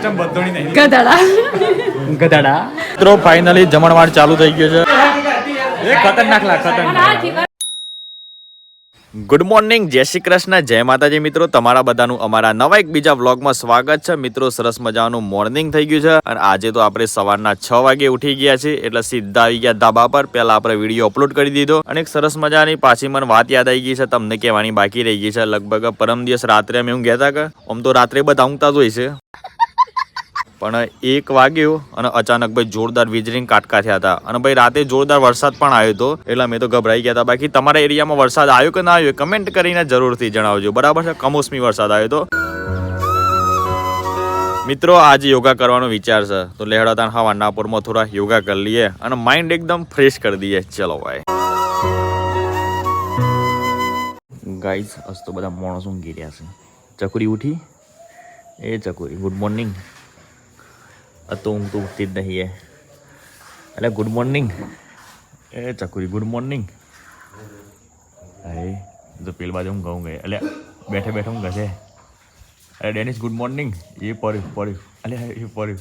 System બદલણી નહીં. ગધાડા મિત્રો finally જમણવાર ચાલુ થઈ ગયો છે. ખતરનાક. ગુડ મોર્નિંગ, જય શ્રી કૃષ્ણ, જય માતાજી મિત્રો. તમારા બધાનું અમારા નવા એક બીજા વ્લોગમાં સ્વાગત છે. મિત્રો સરસ મજાનું મોર્નિંગ થઈ ગયું છે અને આજે તો આપણે સવારના 6 વાગે ઉઠી ગયા છીએ એટલે સીધા આવી ગયા ધાબા પર. પહેલા આપણે વિડીયો અપલોડ કરી દીધો અને એક સરસ મજાની પાછી મને વાત યાદ આવી ગઈ છે, તમને કહેવાની બાકી રહી ગઈ છે. લગભગ પરમ દિવસ રાત્રે અમે હું ગયા હતા કે આમ તો રાત્રે બધા ઊંઘતા જ હોય છે, પણ 1 વાગ્યો અને અચાનક ભાઈ જોરદાર વીજળી કાટકા થયા હતા અને ભાઈ રાતે જોરદાર વરસાદ પણ આવ્યો હતો એટલે મેં તો ગભરાઈ ગયા હતા. બાકી તમારા એરિયામાં વરસાદ આવ્યો કે ના આવ્યો કમેન્ટ કરીને જરૂરથી જણાવજો, બરાબર છે. કમોસમી વરસાદ આવ્યો હતો. મિત્રો આજે યોગા કરવાનો વિચાર છે તો લેહડાતા હવાના પોરમાં થોડા યોગા કરી લઈએ અને માઇન્ડ એકદમ ફ્રેશ કરી દઈએ. ચલો ભાઈ ગાઈઝ, અસ તો બધા માણસો ઊંઘી રહ્યા છે. ચકુરી ઉઠી? એ ચકુરી ગુડ મોર્નિંગ. તો ઊંઘ તો ઉઠતી જ નહીં એટલે ગુડ મોર્નિંગ. એ ચકુરી ગુડ મોર્નિંગ. અરે તો પેલી બાજુ હું ઘઉં ગઈ એટલે બેઠે બેઠે હું ઘસે. અરે ડેનિસ ગુડ મોર્નિંગ. એ પડ્યું અલે એ પડ્યું.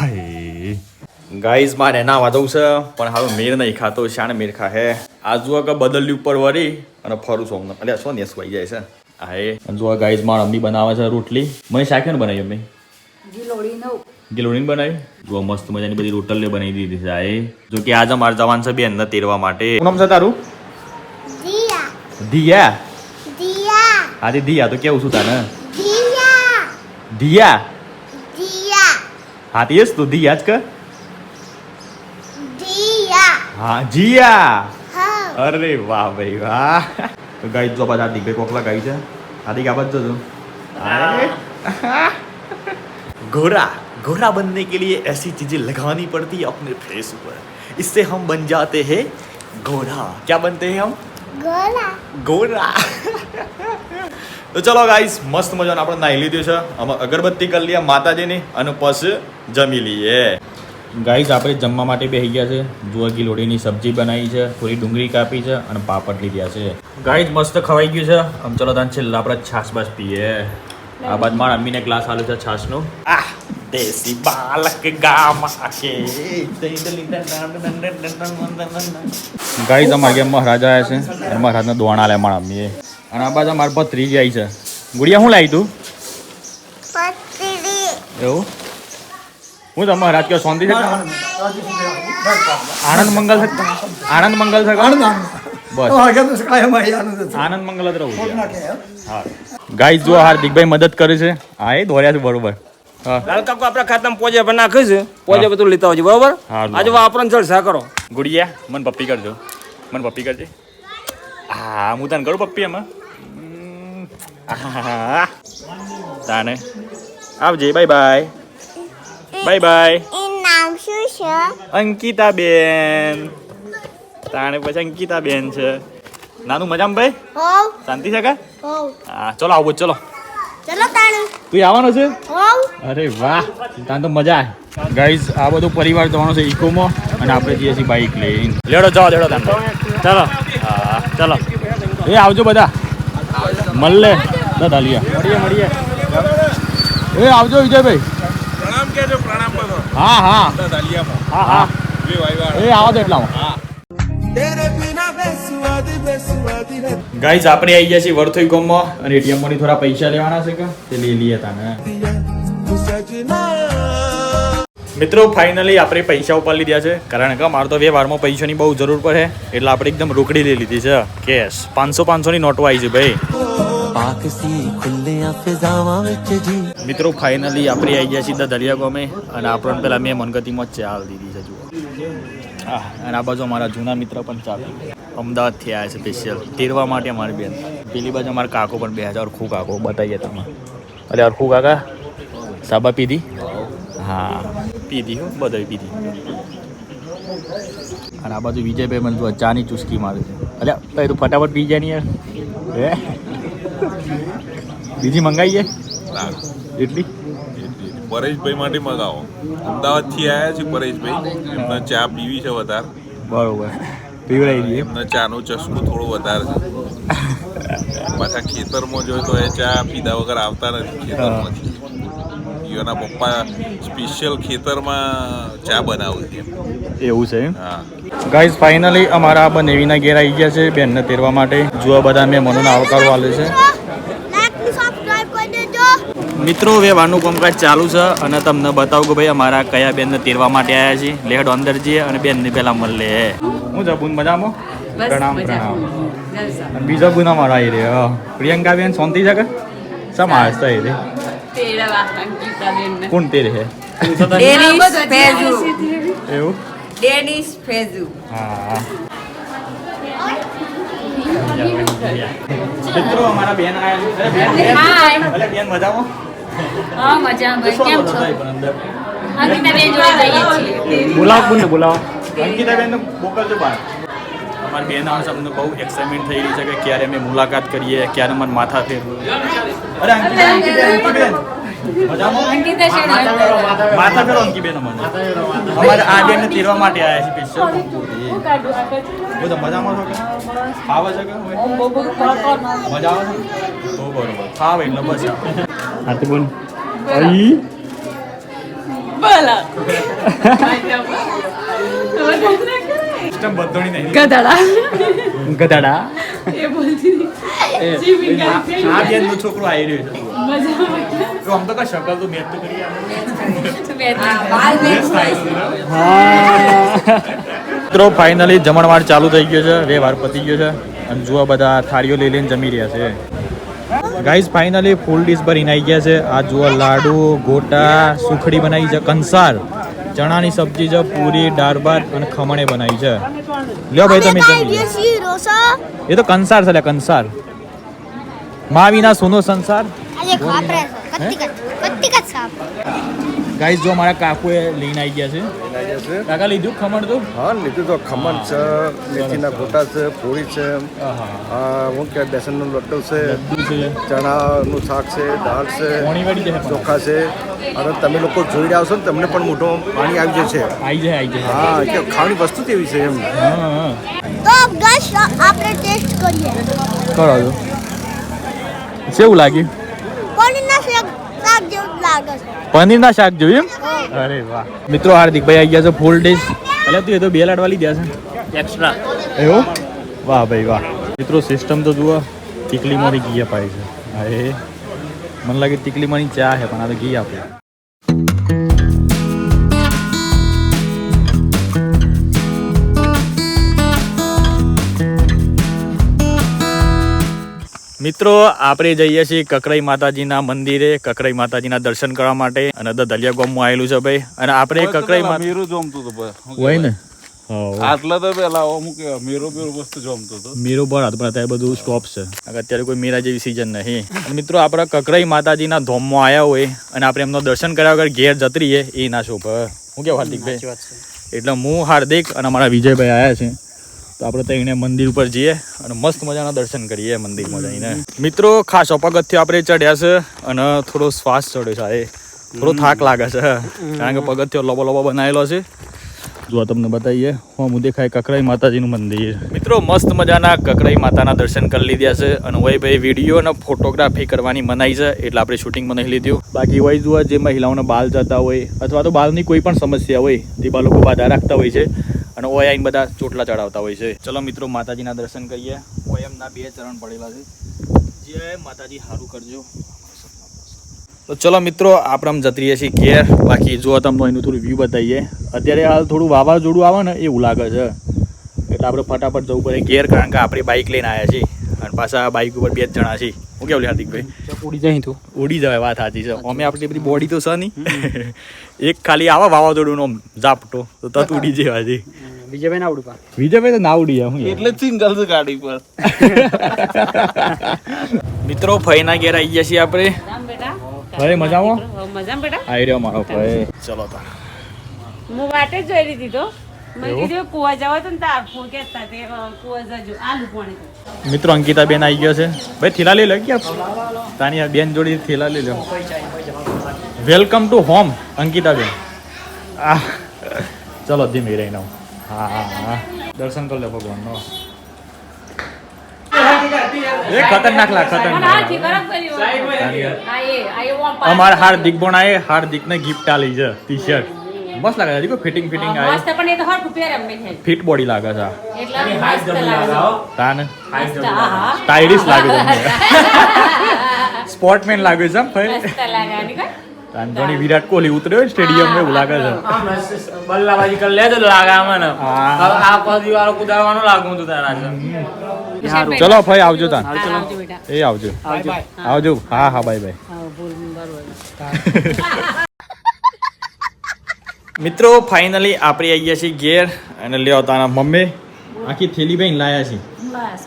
અરે ગાઈઝ મારે ના વાંધવું છે પણ હવે મેર નહીં ખાતો. શાણે મેર ખા હે આ જુઓ કે બદલની ઉપર વળી અને ફરું છું એટલે શું નેસ વાઈ જાય છે. હા જુઓ ગાઈઝ મારા મમ્મી બનાવે છે રોટલી. મને શાક બનાવી મમ્મી ગિલોડીને બનાવી. જો મસ્ત મજાની બધી રોટલીઓ બનાવી દીધી છે. આ જો કે આજે અમારે જવાનું છે બેન ને તેરવા માટે. શું નામ છે તારું? દિયા. હા તે દિયા તો કેવું છું તાને? દિયા. હા તે તું દિયા જ કર. હા જીયા. અરે વાહ ભાઈ વાહ. તો ગાઈ જો બધા દીકરી કોકલા ગાઈ છે. આદિક આ બાજુ જો. घोड़ा बनने के लिए ऐसी चीजें लगानी पड़ती है अपने फेस ऊपर, इससे हम बन जाते हैं घोड़ा. क्या बनते हैं हम? घोड़ा. તો ચલો ગાઈસ મસ્ત મજાનું આપણે નાહી લીધું છે. અમે અગરબત્તી કરી લઈએ માતાજીની અને પછી જમી લઈએ. ગાઈસ આપણે જમવા માટે બેસી ગયા છે. જુઓ ગિલોડીની સબ્જી બનાવી છે, થોડી ડુંગળી કાપી છે અને પાપડ લીધા છે. ગાઈસ મસ્ત ખવાઈ ગયું છે. આમ ચલો તાન છેલ્લા આપણે છાશ બાશ પીએ. આ બાદ મારા મમ્મીને ગ્લાસ આલ્યો છે છાશનો. દેશી બાલક ગામમાં છે. ગાઈસ અમારે ગેમ મહારાજા આવ્યા છે અને મહારાજના દોણા લે મારા મમ્મીએ. અને આ બાજુ અમારા ભત્રીજી આવી છે. ગુડિયા શું લાવી તું? એવું હું તો મહારાજ કયો શાંતિ છે? આનંદ મંગલ છે. આનંદ મંગલ છે બસ આનંદ મંગલ જ રહું. હા ગાઈસ જો હાર્દિકભાઈ મદદ કરે છે. હા એ દોડ્યા છે બરોબર. લાલ કાકો આપણા ખાતામાં પોજે પણ નાખે છે. પોજે બધું લેતા આવજો બરોબર. આજે વાપરણ જલસા કરો. ગુડિયા મને પપ્પી કરજો. મને પપ્પી કરજે. હા હું તને કરું પપ્પી એમાં. તાને આવજે. Bye bye. Bye bye. નામ શું છે? અંકિતા બેન. તાણે પછી અંકિતા બેન છે. નાનું મજામાં ભાઈ? હોવ શાંતિ છે કા? હોવ. હા ચલો આવો ચલો. ચલો તાણું. તું આવવાનો છે? હોવ. અરે વાહ તાન તો મજા આવે. ગાઈઝ આ બધો પરિવાર જવાનો છે ઇકોમાં અને આપણે જઈએ છીએ બાઈક લઈને. લેડો જાઓ લેડો તાન. ચલો હા ચલો. એ આવજો બધા. મળે દાદા લિયા. મળીએ. એ આવજો વિજયભાઈ. પ્રણામ કહેજો, પ્રણામ બધો. હા હા દાલિયામાં. હા હા એ આવો તો એટલામાં. ગાઈઝ આપણે આવી ગયા છીએ વર્થોઈ ગામમાં અને એટીએમ માંથી થોડા પૈસા લેવાના છે કે તે લઈ લઈએ તાને. મિત્રો ફાઇનલી આપણે પૈસા ઉપર લીધા છે કારણ કે મારે તો વ્યવહારમાં પૈસાની બહુ જરૂર પડે એટલે આપણે એકદમ રોકડી લઈ લીધી છે. કેશ 500 ની નોટો આવી છે ભાઈ. મિત્રો ફાઇનલી આપણે આવી ગયા છીએ દલિયા ગામે અને આપણને પેલા મેં મનગતીમાં ચાલ દીધી છે. જુઓ અને આ બાજુ અમારા જૂના મિત્ર પણ ચાલ અમદાવાદથી આવ્યા છે સ્પેશિયલ તેરવા માટે. અમારી બેન પેલી બાજુ અમારા કાકો પણ 2000 અરખું કાકો બતાવીએ તમે. અરે અરખું કાકા સાબા પીધી? હા પીધી હો બધા પીધી. અને આ બાજુ વિજયભાઈ મને જો ચાની ચુસ્કી મારે છે. અરે તું ફટાફટ પી જાય ને યાર. બીજી મંગાવીએ એટલી. પરેશભાઈ માટે મગાવો. અમદાવાદથી આવ્યા છે પરેશભાઈ, એમને ચા પીવી છે વધારે. બરોબર પીવડાવી દઈએ. એમને ચાનો ચસ્કો થોડો વધારે છે. પાછા ખેતરમાં જોઈએ તો એ ચા પીધા વગર આવતા નથી ખેતરમાંથી. એના પપ્પા સ્પેશિયલ ખેતરમાં ચા બનાવે છે. એવું છે હા. ગાઈઝ ફાઇનલી અમારા બનેવીના ઘેર આવી ગયા છે બેનને તેરવા માટે. જુઓ બધા મેં મનોનો આવકારો આલે છે. લાઈક ને સબસ્ક્રાઇબ કરી દેજો. મિત્રો વ્યવહારનું કામકાજ ચાલુ છે અને તમને બતાવું કે ભાઈ અમારા કયા બેનને તેરવા માટે આવ્યા છે. લેડ અંદર જઈએ અને બેનને પહેલા મળે. હું જબુન મજામાં? પ્રણામ પ્રણામ. અને બીજો બુન અમારા આવી રહ્યો પ્રિયંકા બેન શાંતિ છે કે શા માણસ થઈ રે કોણ તેરે છે એવું ડેનિશ ફેઝુ હા મિત્રો અમારા બેન આવ્યા છે. અરે બેન મજામાં? હા મજામાં. કેમ છો? અંકિતાબેન જોડે જઈએ છીએ. બોલાવો કોને બોલાવો? અંકિતાબેનને મોકલજો બહાર. અમારી બેન આવશે અમને બહુ એક્સાઇટમેન્ટ થઈ રહી છે કે ક્યારે અમે મુલાકાત કરીએ, ક્યારે મને માથા ફેરવું. અરે અંકિતાબેન મજામાં? અંકિતા છે ને? માથા ફેરો અંકિતાબેન અમને. અમારે આ બેનને તેરવા માટે આવ્યા છે સ્પેશિયલ. બધા મજામાં છો કે? આવે છે કે? મજા આવે છે? તો બરોબર. ખાવ એટલે બસ. હા તો બોલ. અઈ બોલો. સિસ્ટમ બદલણી નહીં. ગધડા. ગધાડા. એ બોલતી હતી. આ બેનનો છોકરો આવી રહ્યો છે. તો આમ તો કઈ શકલ તો મેચ તો કરી મિત્રો ફાઇનલી જમણવાર ચાલુ થઈ ગયો છે. વ્યવહાર પતી ગયો છે અને જુઓ બધા થાળીઓ લઈ લઈને જમી રહ્યા છે. ગાઈઝ ફાઇનલી ફૂલ ડીશ ભરીને આવી ગયા છે. આ જુઓ લાડુ, ગોટા, સુખડી બનાવી છે, કંસાર, ચણાની સબ્જી છે, પૂરી, દાળ ભાત અને ખમણે બનાવી છે. લ્યો ભાઈ તમે જમી લો. એ તો કંસાર છે લે કંસાર. માવીના સોનો સંસાર. આજે ખાપરે કત્તિકત સાપ. ગાઈઝ જો મારા કાકુએ લઈને આવી ગયા છે. કાકા લીધું ખમણ તો? હા લીધું તો ખમણ છે, મેથીના ગોટા છે, પૂરી છે, હું કે બેસનનો લડ્ડુ છે, ચણાનું શાક છે, દાળ છે, પોણીવાળી છે ચોખા છે. અને તમે લોકો જોઈ રહ્યા છો ને તમને પણ મોઢું પાણી આવી જશે. આવી જાય હા કે ખાવાની વસ્તુ કેવી છે એમ. હા તો ગાઈસ આપણે ટેસ્ટ કરીએ. કરો છો કેવું લાગ્યું? પનીરના શાક જેવું લાગે છે. પનીરના શાક જોયું એમ? અરે વાહ. મિત્રો હાર્દિકભાઈ આવી ગયા છે ફૂલ ડીશ. એટલે તું એ તો બે લાડવા લીધા છે એક્સ્ટ્રા. એવું? વાહ ભાઈ વાહ. મિત્રો સિસ્ટમ તો જુઓ ટીકલીમાંથી ઘી અપાય છે. હા એ મને લાગે ટીકલીમાંની ચા છે પણ આ તો ઘી આપે. મિત્રો આપણે જઈએ છીએ કકરાઈ માતાજીના મંદિરે, કકરાઈ માતાજીના દર્શન કરવા માટે. અને દલિયા ગામમાં આવેલું છે ભાઈ. અને આપણે કકરાઈ મેરું જમતું હતું હોય ને આટલા તો પેલા અમુક મેરો વસ્તુ જમતું હતું. મીરો બળ પણ અત્યારે બધું સ્ટોપ છે. અત્યારે કોઈ મેરા જેવી સિઝન નહીં. અને મિત્રો આપણે કકરાઈ માતાજીના ધોમમાં આવ્યા હોય અને આપણે એમનો દર્શન કર્યા વગર ઘેર જતી રહીએ એ ના શોભ. હું કેવું હાર્દિકભાઈ? એટલે હું હાર્દિક અને અમારા વિજયભાઈ આવ્યા છે તો આપણે ત્યાં મંદિર ઉપર જઈએ અને મસ્ત મજાના દર્શન કરીએ મંદિરમાં જઈને. મિત્રો ખાસ પગથિયો આપણે ચડ્યા છે અને થોડો શ્વાસ ચડ્યો છે. થોડો થાક લાગે છે કારણ કે પગથિયો લોબો બનાવેલો છે. જો તમને બતાવીએ હું દેખાય કકરાઈ માતાજીનું મંદિર. મિત્રો મસ્ત મજાના કકરાઈ માતાના દર્શન કરી લીધા છે અને વય ભાઈ વિડીયો અને ફોટોગ્રાફી કરવાની મનાઈ છે એટલે આપણે શૂટિંગમાં નહીં લીધું. બાકી વય જુઓ જે મહિલાઓને બાલ જતા હોય અથવા તો બાલની કોઈ પણ સમસ્યા હોય તે બા લોકો બાધા રાખતા હોય છે અને ઓય આઈને બધા ચોટલા ચડાવતા હોય છે. ચલો મિત્રો માતાજીના દર્શન કરીએ. ઓય એમના 2 ચરણ પડેલા છે. જય માતાજી હારું કરજો. તો ચલો મિત્રો આપણે આમ જતી રહીએ છીએ ઘેર. બાકી જો તમને એનું થોડું વ્યૂ બતાવીએ. અત્યારે હાલ થોડું વાવાઝોડું આવે ને એવું લાગે છે એટલે આપણે ફટાફટ જવું પડે ઘેર કારણ કે આપણે બાઇક લઈને આવ્યા છીએ અને પાછા બાઇક ઉપર 2 જણા છીએ. હું કેવું હાર્દિકભાઈ? ઉડી જાય તું ઉડી જવાય. વાત સાચી છે. અમે આપણી બધી બોડી તો છે નહીં. એક ખાલી આવા વાવાઝોડું નો ઝાપટો તો તત ઉડી જેવા છે. વિજયભાઈ ના આવડું વિજયભાઈ તો ના ઉડી જાય. એટલે સિંગલ છે ગાડી પર. મિત્રો ફઈના ઘેર આવી ગયા છીએ આપણે. ભાઈ મજામાં? મજામાં બેટા. આવી રહ્યો મારો ભાઈ. ચલો તાર હું વાટે જ જોઈ લીધી તો મેં કીધું કુવા જવા તો ને તાર ફોન કહેતા તે કુવા જજો આલુ પાણી. મિત્રો અંકિતા બેન આવી ગયો છે ભાઈ. થેલા લઈ લો ક્યાં તાની બેન જોડી થેલા લઈ લો. વેલકમ ટુ હોમ અંકિતા બેન. ચલો ધીમે રહીને. હા દર્શન કરી લો ભગવાનનો. એ ખતરનાક લાગ મને ખતરનાક હાથી ગરમ કર્યું. આ એ ઓમ પાડ. અમાર હાર્દિક બોણાએ હાર્દિક ને ગિફ્ટ આલી છે ટી શર્ટ મસ્ત લાગે છે દીકો ફિટિંગ ફિટિંગ મસ્ત આવે પણ એ તો હરખું પહેરે મેં છે. ફિટ બોડી લાગે છે એટલે મસ્ત લાગે. તાન મસ્ત, આહા. સ્ટાઇલિશ લાગે છે સ્પોર્ટમેન લાગે છે એમ ભાઈ મસ્ત લાગે આની કાંઈ? તાન ઘણી વિરાટ કોહલી ઉતર્યો સ્ટેડિયમ માં એવું લાગે છે બલ્લાબાજી કરી લેજો તો લાગે મને હા. આ પદી વાળો કુદાડવાનો લાગુ તું તારા છે ચલો ભાઈ આવજો તાન હા, આવજો બેટા. એ આવજો આવજો હા હા બાય બાય હા, બોલ, બરોબર. મિત્રો ફાઇનલી આપણે આવી ગયા છીએ ઘેર અને લ્યો તારા મમ્મી આખી થેલી ભાઈ લાયા છે બસ.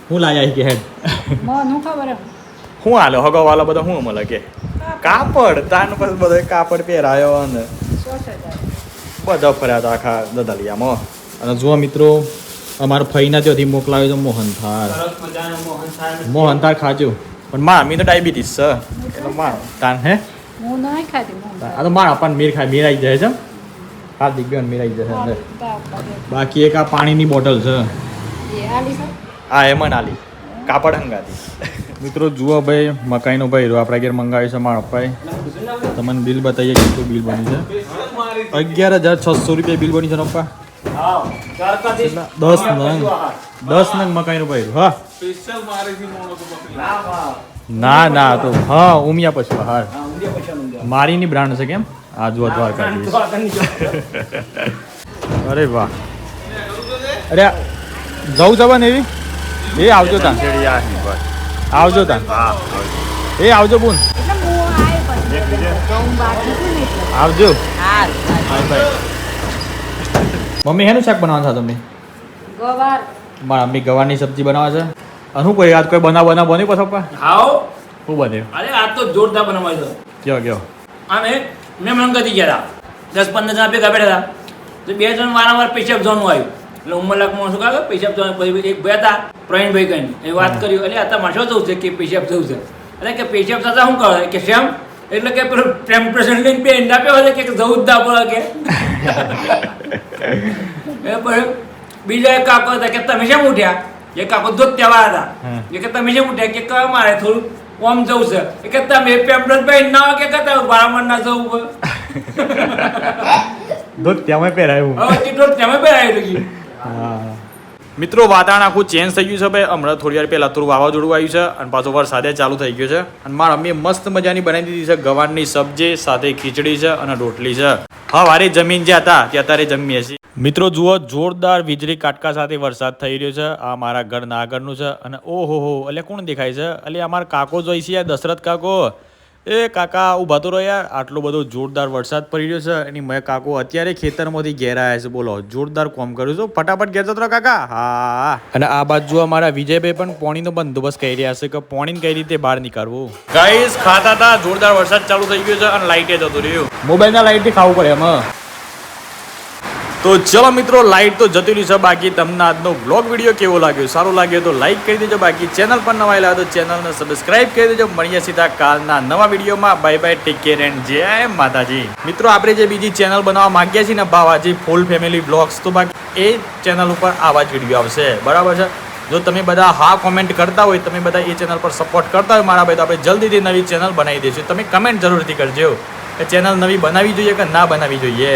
હું લાયા કે હેડ મને ખબર હે. હું હાલો હગો વાલો બધો હું મળે કે કાપડ તાન પછી બધો કાપડ પહેરાયો અને બધા ફર્યા હતા આખા દદલિયામાં અને જુઓ મિત્રો અમારા ફઈના ત્યાંથી મોકલાવ્યો છે મોહનથાળ મોહનથાળ ખાજો પણ માં મી તો ડાયાબિટીસ છે એટલે માં તાન હે હું નહીં ખાતી, હું. આ તો મારા પણ મીર ખાય મીર આવી જાય છે હાર્દિક બેન મીર આવી જશે અંદર બાકી એક આ પાણીની બોટલ છે એ આલી છે? આ એમાં નાલી કાપડ હંગાતી મિત્રો જુઓ ભાઈ મકાઈનો ભાઈ આપણા ઘેર મંગાવ્યું છે મારા પપ્પાએ તમને બિલ બતાવીએ કેટલું બિલ બન્યું છે 11,600 રૂપિયા બિલ બન્યું છે ને પપ્પા 10 નંગ મકાઈનું ભાઈ હા સ્પેશિયલ મારેથી મોણો તો પછી ના ના તો હા ઉમિયા પછી હા મારીની બ્રાન્ડ છે કેમ આ જુઓ દ્વારકા અરે વાહ અરે જવું જવા ને એવી એ આવજો તાન આવજો તાન એ આવજો બુન આવજો બાય બાય મમ્મી હેનું શાક બનાવવાનું છે તમને ગવાર. મારા મમ્મી ગવારની સબ્જી બનાવે છે અને શું કોઈ આજ કોઈ બનાવ બન્યું પછી પપ્પા હાઉ શું બન્યું અરે આ તો જોરદાર બનાવાય છે કયો કયો અમે મેં મલંગાથી ગયા હતા 10-15 જણા ભેગા બેઠા હતા તો 2 જણ વારંવાર પેશાબ જવાનું આવ્યું એટલે ઉમરલાખમાં શું કાગે પેશાબ જવાનું પછી એક ભાઈ હતા પ્રવીણભાઈ કહીને એ વાત કર્યું એટલે અત્યારે મારે શું જવું છે કે પેશાબ જવું છે એટલે કે પેશાબ થતા શું કરે કે શ્યામ એટલે કે પેલું ટેમ્પરેચર લઈને બે નાપ્યો હોય કે જવું જ ના પડે કે એ પછી બીજા એક કાકો હતા કે તમે શેમ ઉઠ્યા એ કાકો દૂધ તહેવાર હતા એ કે તમે શેમ ઉઠ્યા કે મારે થોડું ઓમ જવું છે એ કે તમે પેમ્પલેટ ભાઈ ના હોય કે તમે બારામણ ના જવું હોય દૂધ ત્યાં પહેરાયું હવે કેટલો તમે પહેરાવી લગી મિત્રો વાતાવરણ આખું ચેન્જ થઈ ગયું છે ભાઈ હમણાં થોડી વાર પહેલાં થોડું વાવાઝોડું આવ્યું છે અને પાછો વરસાદે ચાલુ થઈ ગયો છે અને મારા મમ્મીએ મસ્ત મજાની બનાવી દીધી છે ગવારની સબ્જી સાથે ખીચડી છે અને રોટલી છે હવારે જમીન જ્યાં હતા ત્યાં અત્યારે જમીએ છીએ મિત્રો જુઓ જોરદાર વીજળી કાટકા સાથે વરસાદ થઈ રહ્યો છે આ મારા ઘરના આગળનું છે અને ઓહો હો એટલે કોણ દેખાય છે એટલે અમારા કાકો જોઈ છે દશરથ કાકો એ કાકા ઊભા તો રહો યાર આટલો બધો જોરદાર વરસાદ પડી રહ્યો છે એની મેં કાકો અત્યારે ખેતરમાંથી ઘેર આવ્યા છે બોલો જોરદાર કોમ કર્યું છે ફટાફટ ઘેર જતો રહો કાકા હા અને આ બાજુ અમારા વિજયભાઈ પણ પોણીનો બંદોબસ્ત કરી રહ્યા છે કે પોણીને કઈ રીતે બહાર નીકાળવું ગાઈસ ખાતા હતા જોરદાર વરસાદ ચાલુ થઈ ગયો છે અને લાઇટે જતું રહ્યું મોબાઈલના લાઇટથી ખાવું પડે એમાં તો ચલો મિત્રો લાઈટ તો જતી રહી છે બાકી તમને આજનો બ્લોગ વિડીયો કેવો લાગ્યો સારો લાગ્યો તો લાઈક કરી દેજો બાકી ચેનલ પર નવા આવ્યા તો ચેનલને સબસ્ક્રાઇબ કરી દેજો મળીએ સીધા કાલના નવા વિડીયોમાં bye bye take care and જય માતાજી મિત્રો આપણે જે બીજી ચેનલ બનાવવા માંગીએ છીએ ને બાવાજી ફૂલ ફેમિલી બ્લોગ્સ તો બાકી એ ચેનલ ઉપર આવા જ વિડીયો આવશે બરાબર છે જો તમે બધા હા કોમેન્ટ કરતા હોય તમે બધા એ ચેનલ પર સપોર્ટ કરતા હોય મારા ભાઈ તો આપણે જલ્દીથી નવી ચેનલ બનાવી દઈશું તમે કમેન્ટ જરૂરથી કરજો કે ચેનલ નવી બનાવવી જોઈએ કે ના બનાવવી જોઈએ